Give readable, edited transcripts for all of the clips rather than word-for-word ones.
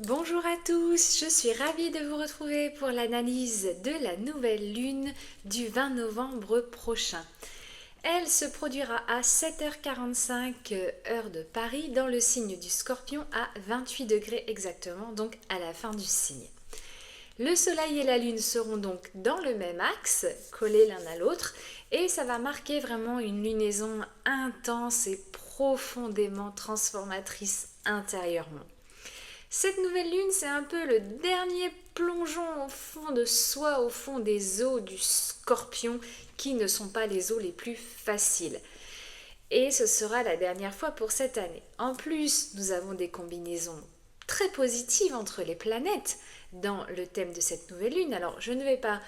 Bonjour à tous, je suis ravie de vous retrouver pour l'analyse de la nouvelle lune du 20 novembre prochain. Elle se produira à 7h45 heure de Paris dans le signe du Scorpion à 28 degrés exactement, donc à la fin du signe. Le soleil et la lune seront donc dans le même axe, collés l'un à l'autre, et ça va marquer vraiment une lunaison intense et profondément transformatrice intérieurement. Cette nouvelle lune, c'est un peu le dernier plongeon au fond de soi, au fond des eaux du Scorpion, qui ne sont pas les eaux les plus faciles. Et ce sera la dernière fois pour cette année. En plus, nous avons des combinaisons très positives entre les planètes dans le thème de cette nouvelle lune. Alors, je ne vais pas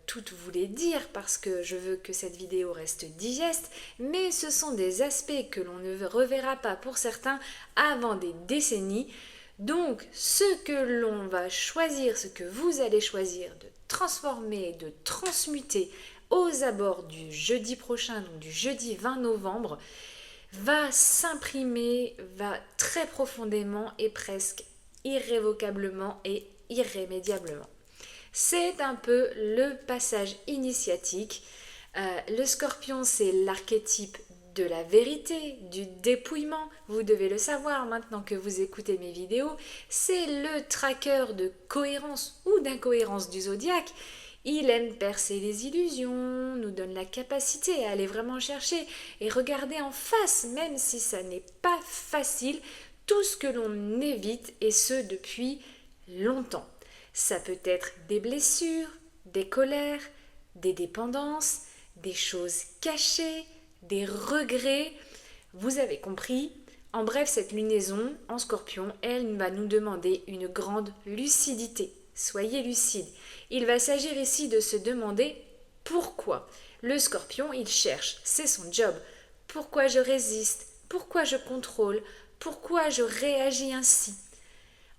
toutes vous les dire parce que je veux que cette vidéo reste digeste, mais ce sont des aspects que l'on ne reverra pas pour certains avant des décennies. Donc, ce que l'on va choisir, ce que vous allez choisir de transformer, de transmuter aux abords du jeudi prochain, donc du jeudi 20 novembre, va s'imprimer, va très profondément et presque irrévocablement et irrémédiablement. C'est un peu le passage initiatique. Le Scorpion, c'est l'archétype de la vérité, du dépouillement. Vous devez le savoir maintenant que vous écoutez mes vidéos. C'est le tracker de cohérence ou d'incohérence du zodiaque. Il aime percer les illusions, nous donne la capacité à aller vraiment chercher et regarder en face, même si ça n'est pas facile, tout ce que l'on évite et ce depuis longtemps. Ça peut être des blessures, des colères, des dépendances, des choses cachées, des regrets. Vous avez compris. En bref, cette lunaison en Scorpion, elle va nous demander une grande lucidité. Soyez lucide. Il va s'agir ici de se demander pourquoi. Le Scorpion, il cherche, c'est son job. Pourquoi je résiste? Pourquoi je contrôle? Pourquoi je réagis ainsi?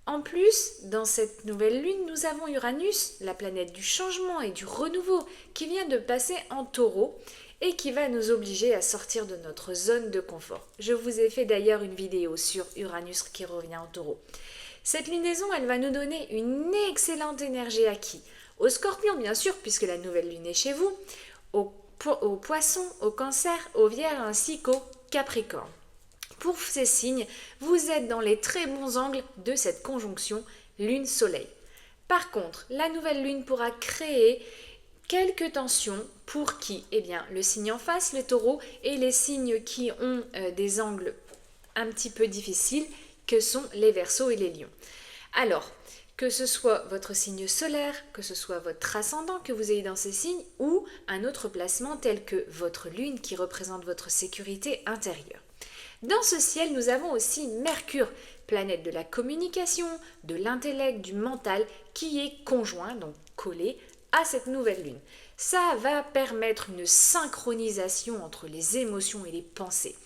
En plus, dans cette nouvelle lune, nous avons Uranus, la planète du changement et du renouveau, qui vient de passer en Taureau et qui va nous obliger à sortir de notre zone de confort. Je vous ai fait d'ailleurs une vidéo sur Uranus qui revient en Taureau. Cette lunaison, elle va nous donner une excellente énergie à qui? Au Scorpion, bien sûr, puisque la nouvelle lune est chez vous, au Poisson, au Cancer, au Vierge ainsi qu'au Capricorne. Pour ces signes, vous êtes dans les très bons angles de cette conjonction Lune-Soleil. Par contre, la nouvelle lune pourra créer quelques tensions pour qui? Eh bien, le signe en face, le Taureau, et les signes qui ont des angles un petit peu difficiles, que sont les Verseaux et les Lions. Alors, que ce soit votre signe solaire, que ce soit votre ascendant que vous ayez dans ces signes, ou un autre placement tel que votre lune qui représente votre sécurité intérieure. Dans ce ciel, nous avons aussi Mercure, planète de la communication, de l'intellect, du mental, qui est conjoint, donc collé, à cette nouvelle lune. Ça va permettre une synchronisation entre les émotions et les pensées.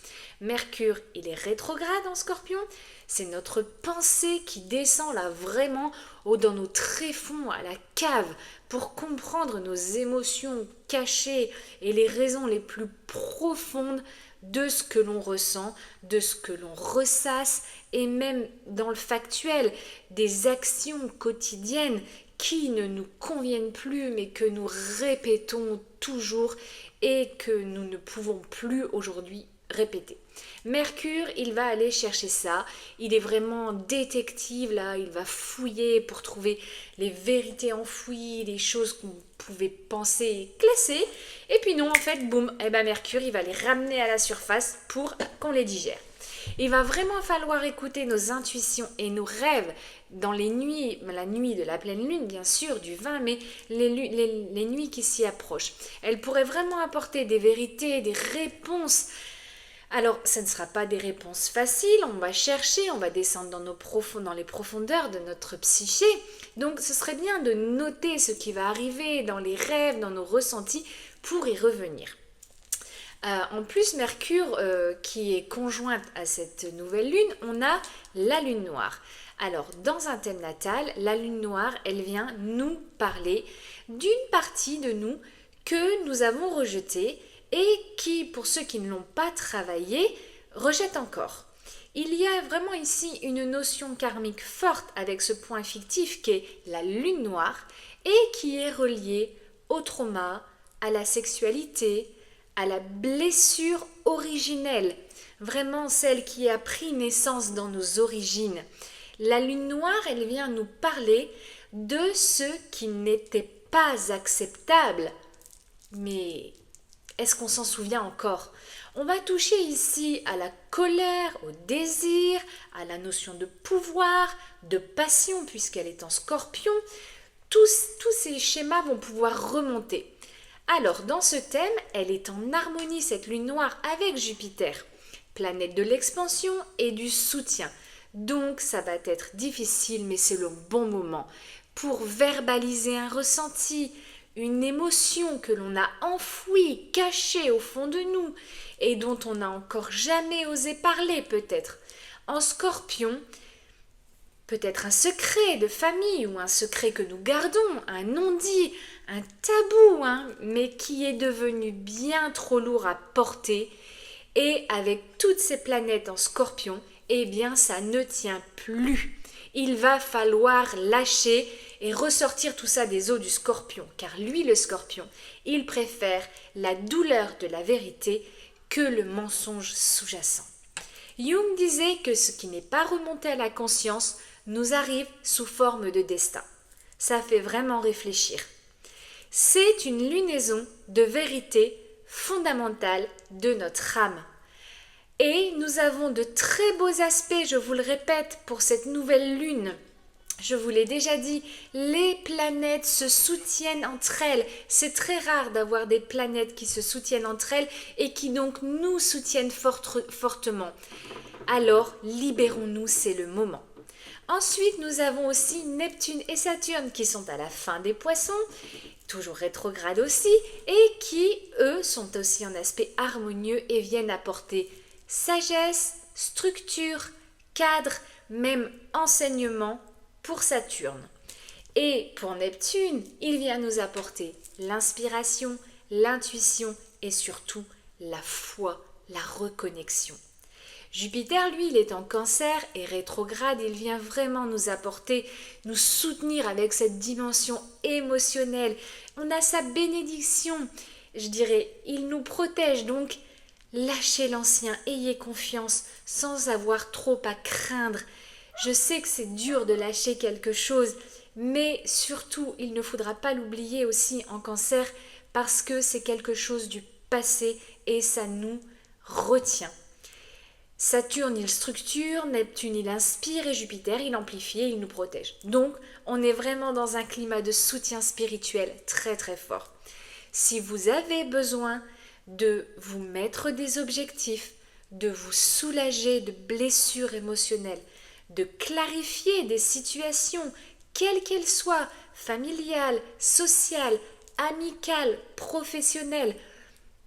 Mercure, il est rétrograde en Scorpion, c'est notre pensée qui descend là vraiment dans nos tréfonds, à la cave, pour comprendre nos émotions cachées et les raisons les plus profondes de ce que l'on ressent, de ce que l'on ressasse, et même dans le factuel, des actions quotidiennes qui ne nous conviennent plus, mais que nous répétons toujours et que nous ne pouvons plus aujourd'hui répéter. Mercure, il va aller chercher ça, il est vraiment détective là, il va fouiller pour trouver les vérités enfouies, les choses qu'on pouvait penser et classer, et puis non, en fait, boum, et ben Mercure, il va les ramener à la surface pour qu'on les digère. Il va vraiment falloir écouter nos intuitions et nos rêves dans les nuits, la nuit de la pleine lune bien sûr, du 20, mais les nuits qui s'y approchent. Elle pourrait vraiment apporter des vérités, des réponses. Alors, ce ne sera pas des réponses faciles, on va chercher, on va descendre dans les profondeurs de notre psyché. Donc, ce serait bien de noter ce qui va arriver dans les rêves, dans nos ressentis, pour y revenir. En plus, Mercure, qui est conjointe à cette nouvelle lune, on a la lune noire. Alors, dans un thème natal, la lune noire, elle vient nous parler d'une partie de nous que nous avons rejetée et qui, pour ceux qui ne l'ont pas travaillé, rejette encore. Il y a vraiment ici une notion karmique forte avec ce point fictif qu'est la lune noire et qui est reliée au trauma, à la sexualité, à la blessure originelle, vraiment celle qui a pris naissance dans nos origines. La lune noire, elle vient nous parler de ce qui n'était pas acceptable. Mais est-ce qu'on s'en souvient encore? On va toucher ici à la colère, au désir, à la notion de pouvoir, de passion puisqu'elle est en scorpion. Tous ces schémas vont pouvoir remonter. Alors, dans ce thème, elle est en harmonie, cette lune noire, avec Jupiter, planète de l'expansion et du soutien. Donc, ça va être difficile, mais c'est le bon moment pour verbaliser un ressenti, une émotion que l'on a enfouie, cachée au fond de nous et dont on n'a encore jamais osé parler peut-être. En Scorpion, peut-être un secret de famille ou un secret que nous gardons, un non-dit, un tabou, mais qui est devenu bien trop lourd à porter. Et avec toutes ces planètes en Scorpion, eh bien ça ne tient plus. Il va falloir lâcher et ressortir tout ça des eaux du Scorpion, car lui, le Scorpion, il préfère la douleur de la vérité que le mensonge sous-jacent. Jung disait que ce qui n'est pas remonté à la conscience nous arrive sous forme de destin. Ça fait vraiment réfléchir. C'est une lunaison de vérité fondamentale de notre âme. Et nous avons de très beaux aspects, je vous le répète, pour cette nouvelle lune. Je vous l'ai déjà dit, les planètes se soutiennent entre elles. C'est très rare d'avoir des planètes qui se soutiennent entre elles et qui donc nous soutiennent fortement. Alors, libérons-nous, c'est le moment. Ensuite, nous avons aussi Neptune et Saturne qui sont à la fin des Poissons, toujours rétrogrades aussi, et qui, eux, sont aussi en aspect harmonieux et viennent apporter sagesse, structure, cadre, même enseignement pour Saturne. Et pour Neptune, il vient nous apporter l'inspiration, l'intuition et surtout la foi, la reconnexion. Jupiter, lui, il est en Cancer et rétrograde, il vient vraiment nous apporter, nous soutenir avec cette dimension émotionnelle. On a sa bénédiction, je dirais, il nous protège, donc lâchez l'ancien, ayez confiance sans avoir trop à craindre. Je sais que c'est dur de lâcher quelque chose, mais surtout, il ne faudra pas l'oublier aussi en Cancer parce que c'est quelque chose du passé et ça nous retient. Saturne, il structure, Neptune, il inspire et Jupiter, il amplifie et il nous protège. Donc, on est vraiment dans un climat de soutien spirituel très très fort. Si vous avez besoin de vous mettre des objectifs, de vous soulager de blessures émotionnelles, de clarifier des situations, quelles qu'elles soient, familiales, sociales, amicales, professionnelles,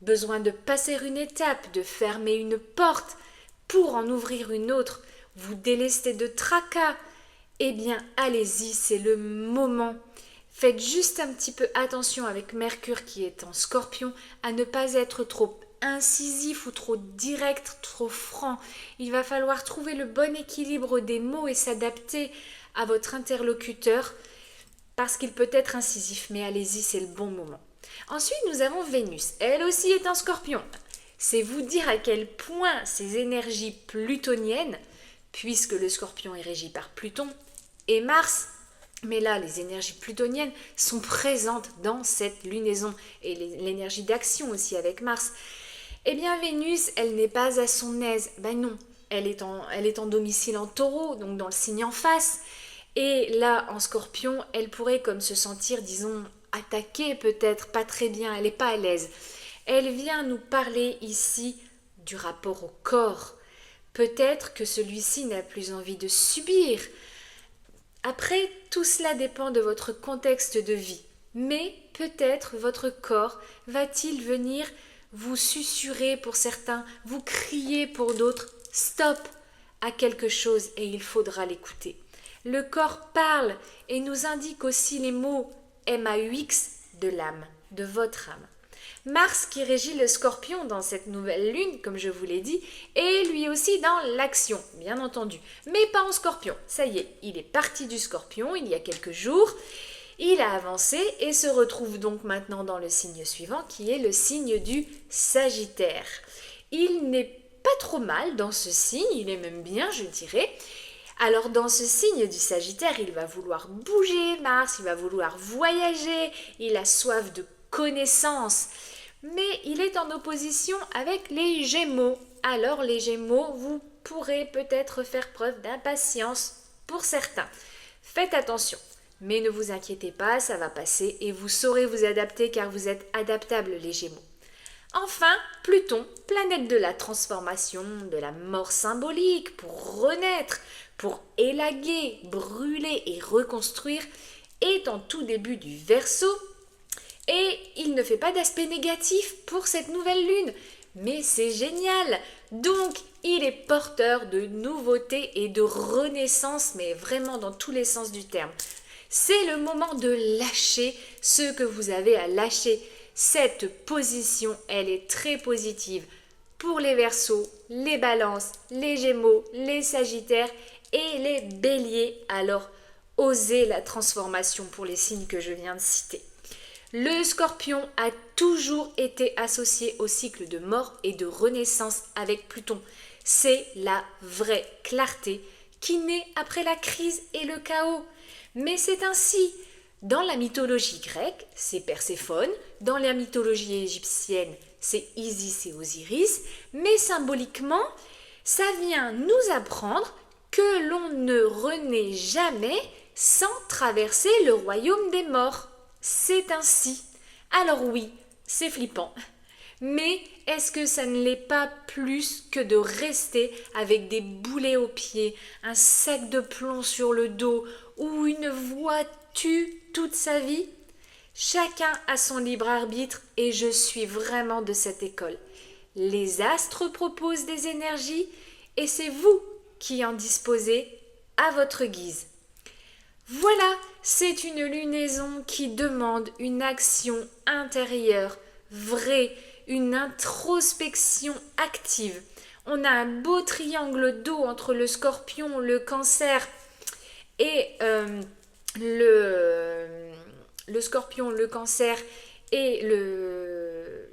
besoin de passer une étape, de fermer une porte pour en ouvrir une autre, vous délester de tracas, eh bien allez-y, c'est le moment. Faites juste un petit peu attention avec Mercure qui est en Scorpion à ne pas être trop incisif ou trop direct, trop franc. Il va falloir trouver le bon équilibre des mots et s'adapter à votre interlocuteur parce qu'il peut être incisif, mais allez-y, c'est le bon moment. Ensuite, nous avons Vénus. Elle aussi est en Scorpion. C'est vous dire à quel point ces énergies plutoniennes, puisque le Scorpion est régi par Pluton et Mars, mais là, les énergies plutoniennes sont présentes dans cette lunaison et l'énergie d'action aussi avec Mars. Eh bien, Vénus, elle n'est pas à son aise. Ben non, elle est en domicile en Taureau, donc dans le signe en face. Et là, en Scorpion, elle pourrait comme se sentir, disons, attaquée peut-être, pas très bien, elle n'est pas à l'aise. Elle vient nous parler ici du rapport au corps. Peut-être que celui-ci n'a plus envie de subir. Après, tout cela dépend de votre contexte de vie. Mais peut-être votre corps va-t-il venir vous susurrer pour certains, vous crier pour d'autres. Stop à quelque chose et il faudra l'écouter. Le corps parle et nous indique aussi les mots MAUX de l'âme, de votre âme. Mars, qui régit le Scorpion dans cette nouvelle lune, comme je vous l'ai dit, est lui aussi dans l'action, bien entendu, mais pas en Scorpion. Ça y est, il est parti du Scorpion il y a quelques jours, il a avancé et se retrouve donc maintenant dans le signe suivant, qui est le signe du Sagittaire. Il n'est pas trop mal dans ce signe, il est même bien, je dirais. Alors dans ce signe du Sagittaire, il va vouloir bouger, Mars, il va vouloir voyager, il a soif de connaissances, mais il est en opposition avec les Gémeaux. Alors les Gémeaux, vous pourrez peut-être faire preuve d'impatience pour certains. Faites attention, mais ne vous inquiétez pas, ça va passer et vous saurez vous adapter car vous êtes adaptables les Gémeaux. Enfin, Pluton, planète de la transformation, de la mort symbolique, pour renaître, pour élaguer, brûler et reconstruire, est en tout début du Verseau et il ne fait pas d'aspect négatif pour cette nouvelle lune. Mais c'est génial! Donc, il est porteur de nouveautés et de renaissance, mais vraiment dans tous les sens du terme. C'est le moment de lâcher ce que vous avez à lâcher. Cette position, elle est très positive pour les Verseaux, les Balances, les Gémeaux, les Sagittaires et les Béliers. Alors, osez la transformation pour les signes que je viens de citer. Le Scorpion a toujours été associé au cycle de mort et de renaissance avec Pluton. C'est la vraie clarté qui naît après la crise et le chaos. Mais c'est ainsi. Dans la mythologie grecque, c'est Perséphone, dans la mythologie égyptienne, c'est Isis et Osiris, mais symboliquement, ça vient nous apprendre que l'on ne renaît jamais sans traverser le royaume des morts. C'est ainsi. Alors oui, c'est flippant. Mais est-ce que ça ne l'est pas plus que de rester avec des boulets aux pieds, un sac de plomb sur le dos ou une voix tue toute sa vie? Chacun a son libre arbitre et je suis vraiment de cette école. Les astres proposent des énergies et c'est vous qui en disposez à votre guise. Voilà, c'est une lunaison qui demande une action intérieure, vraie, une introspection active. On a un beau triangle d'eau entre le Scorpion, le Cancer et le Scorpion, le Cancer et le